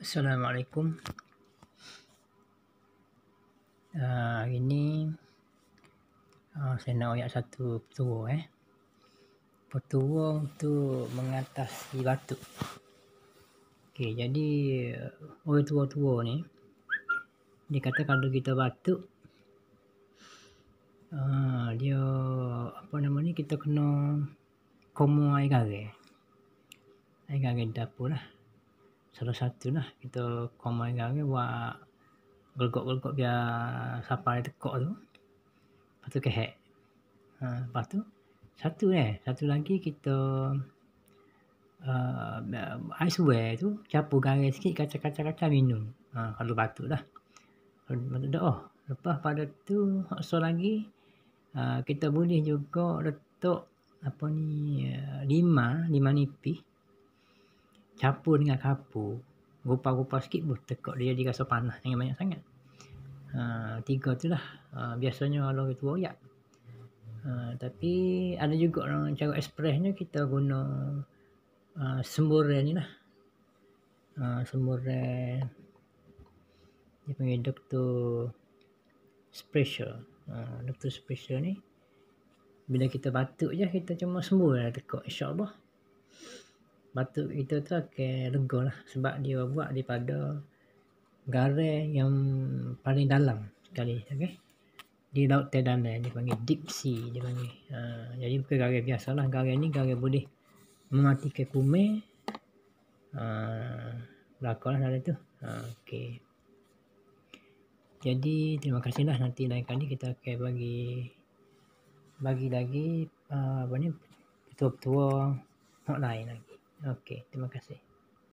Assalamualaikum. Hari ni saya nak royak satu petua. Petua untuk mengatasi batuk. Okey, jadi orang tua-tua ni dia kata kalau kita batuk, dia kita kena komo air garam. Air garam dapur lah. Salah satu lah kita komo air garam buat gelgok-gelgok biar siapa ada tekak tu. Lepas tu kehek. Lepas tu satu lagi kita air suai tu campur garam sikit, kacang-kacang minum. Kalau batuk dah. Kalau batuk dah. Lepas pada tu so lagi kita boleh juga letak lima nipis campur dengan kapur. Gupal-gupal sikit tekak dia jadi rasa panas, jangan banyak sangat. 3 tu lah biasanya kalau orang tua royak. Tapi ada juga cara ekspresnya kita guna semburan ni lah. Semburan dia panggil Dr. Special. Dr. Special ni bila kita batuk je kita cuma sembur lah tekak, insya-Allah batuk kita tu akan lega lah, sebab dia buat daripada garam yang paling dalam sekali, okey. Di laut terdalam dia panggil deep sea dia panggil. Jadi bukan garam biasalah, garam ni garam boleh mematikan kuman. Belakarlah dalam tu. Okey. Jadi terima kasihlah, nanti lain kali kita akan bagi lagi petua-petua hak lain lagi. Okey, terima kasih.